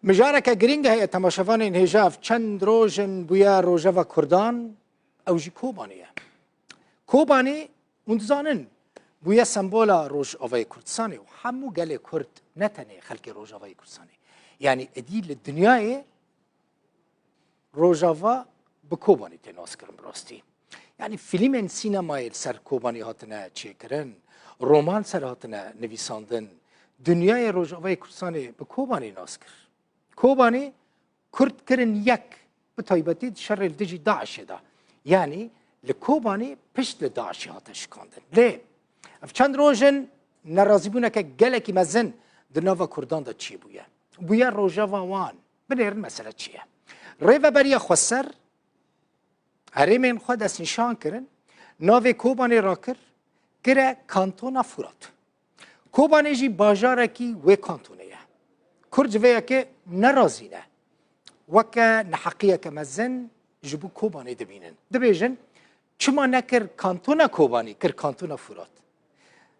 مجارك گرینگ هی تماشاوان این هجاف چند روزن بویا روزاوا کردان او جی کوبانیه. کوبانی منتظانن بویا سمبولا روز آوای کردستانی و همو گله کرد نتنه خلق روز آوای کردستانی. یعنی ادیل دنیای روزاوا به کوبانی تناس کرن براستی. یعنی فیلم سینمایی سر کوبانی هاتنه چه کرن، رمان سر هاتنه نویساندن، دنیای روزاوای کردستانی به کوبانی ناس کرد. کوبانی کرد کرن یک به تایبتی شر الدجی داعش دا یعنی لکوبانی پشت لداعشی هاتش کندن لی اف چند روزن نرازی بونه که گلکی مزن دناوا کردان دا چی بویا روژاوا وان بنیرن مسئله چیه ریو بریا خسر هریمین خود از نشان کرن ناو کوبانی را کره کانتونا فرات کوبانی جی باجاره کی و کانتونه کرد ویا که نرازینه وکه نحقیه که مزن جبو کوبانی دبیجن چما نکر کانتونا کوبانی کر کانتونا فرات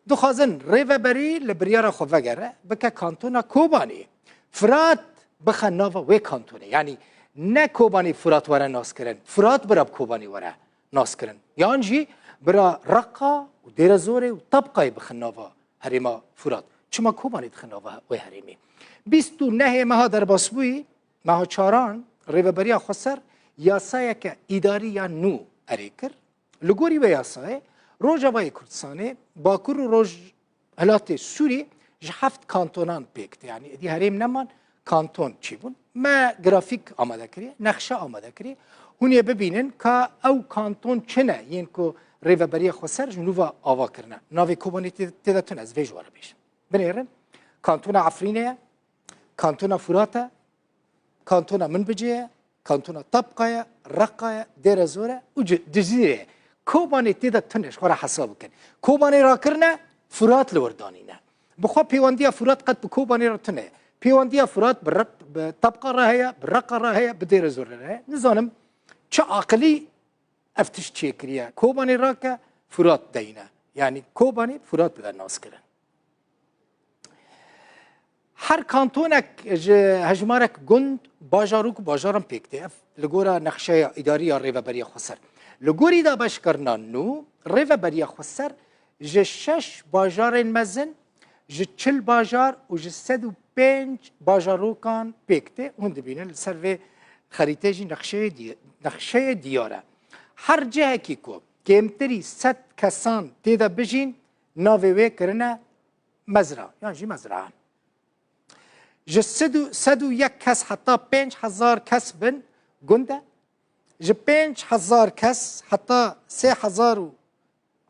دو خازن ریو بری لبریارا خو وگره بکه کانتونا کوبانی فرات بخه ناوا و کانتونه یعنی نه کوبانی فرات وره ناس کرن فرات براب کوبانی وره ناس کرن یعنی جی برا رقا و دیر زوره و طبقه بخه ناوا هریما فرات چما کوبانی دخه ناوا و هریمی 29 ماه در باسبوی ماه چاران ریوبریا خسر یاسای که اداری یا نو اریکر لگوری و یاسای روزاوای کردستانی باکور و روز هلات سوری هفت کانتونان پیکت یعنی دی هریم نمان کانتون چی بون ما گرافیک آماده کری نقشه آماده کری هونیه ببینن که او کانتون چنه یعنی که ریوبریا خسر جنوبا آوا کرنه ناوی کوبانی تیدتون از ویجواره بیشن بنیرن کانتون عفرینه کانتونا فراتا کانتونا منبجه کانتونا طبقه رقه دیر زوره و جزیره کوبانی تیدا تنش خورا حساب کن کوبانی را کرنه فرات لوردانینه بخوا پیواندیا فرات قد بکوبانی را تنه پیواندیا فرات طبقه را هیا برقه را هیا بدیر زوره را نزانم چه عقلی افتش چه کریه کوبانی را که فرات دینه یعنی کوبانی فرات بدن ناس کرن هر کانتونک هجمارک گند باجاروک باجارم پیکته لگورا نقشه اداری ریوبریا خسر لگوری دا باش کرنا نو ریوبریا خسر شش باجار مزن 40 باجار و 105 باجاروکان پیکته اون دبینه سر خریطه جی نقشه دیاره هر جه کی کو کمتری 100 کسان تیدا بجین ناوی کرنه مزرعه یعنی جی مزرعه صدو یک کس حتی 5000 کس بن گنده ج 5000 کس حتی 3000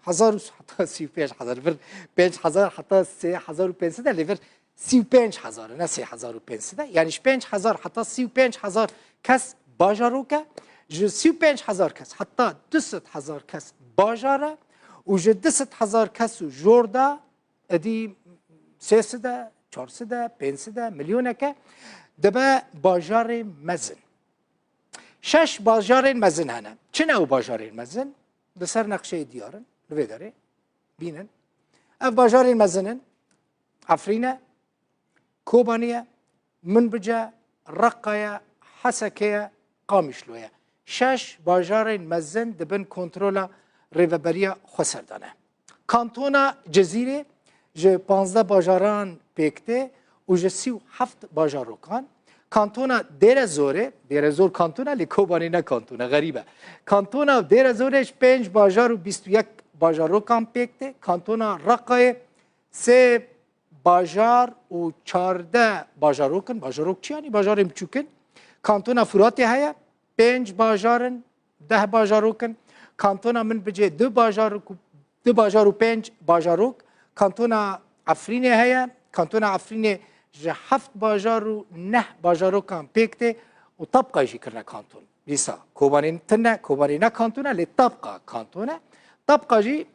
حتی 35000 بر 5000 حتی 3500 لیور 35000 نه 3500 یعنی 5000 حتی 35000 کس باجاروکه ج 35000 کس حتی 200000 کس باجاره و ج 200000 کس جوردا ادی 300 400 500 میلیونه که دبا باجار مزن شش باجار مزن هنه چه نوع باجار مزن بسر نقشه دیارن لوی داره بینن اف باجار مزنن عفرینه کوبانیه منبجه رقایه حسکیه قامشلویه شش باجار مزن دبن کنترولا ریوبریا خسردانه کانتونا جزیره ج 15 باجاران پیکته و ج 37 باجاروکان کانتونا دیر زور کانتونا لی کوبانی نه کانتونا غریبه کانتونا دیر زورش 5 باجار و 21 باجاروکان پیکته کانتونا رقای 3 باجار و 14 باجاروکن باجاروک چی یعنی باجار امچوکن کانتونا فراتی هیا 5 باجارن 10 باجاروکن کانتونا من بجه 2 باجار و 5 باجاروک کانتونا عفرینه هیا کانتونا عفرینه جه 7 باجار و 9 باجاروکان پیکته و طبقه جی کرنه کانتون بیسا کوبانی تنه کوبانی نه کانتونه لی طبقه کانتونه طبقه جی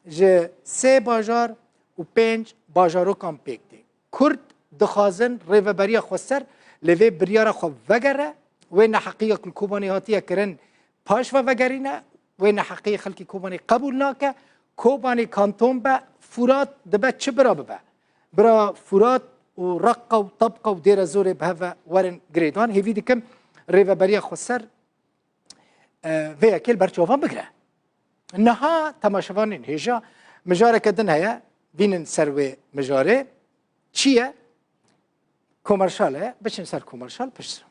جه 3 باجار و 5 باجاروکان پیکته کرد دخوازن ریوبریا خسر لوی بریار خو وگره و نحقیه کل کوبانی هاتیه کرن پاش و وگرینه و نحقیه خلکی کوبانی قبول ناکه کوبانی کانتون با فرات دبه چه برا ببه برا فرات و رقه و طبقه و ديره زوري بهذا ورن جريدوان هيفي ديكم ريفا بريا خسر فيا كل برشوفان بقرا انها تماشفانين هيجا مجاره كدن هيا بين سروي مجاره چیه کومرشاله بچین سر کومرشال پشت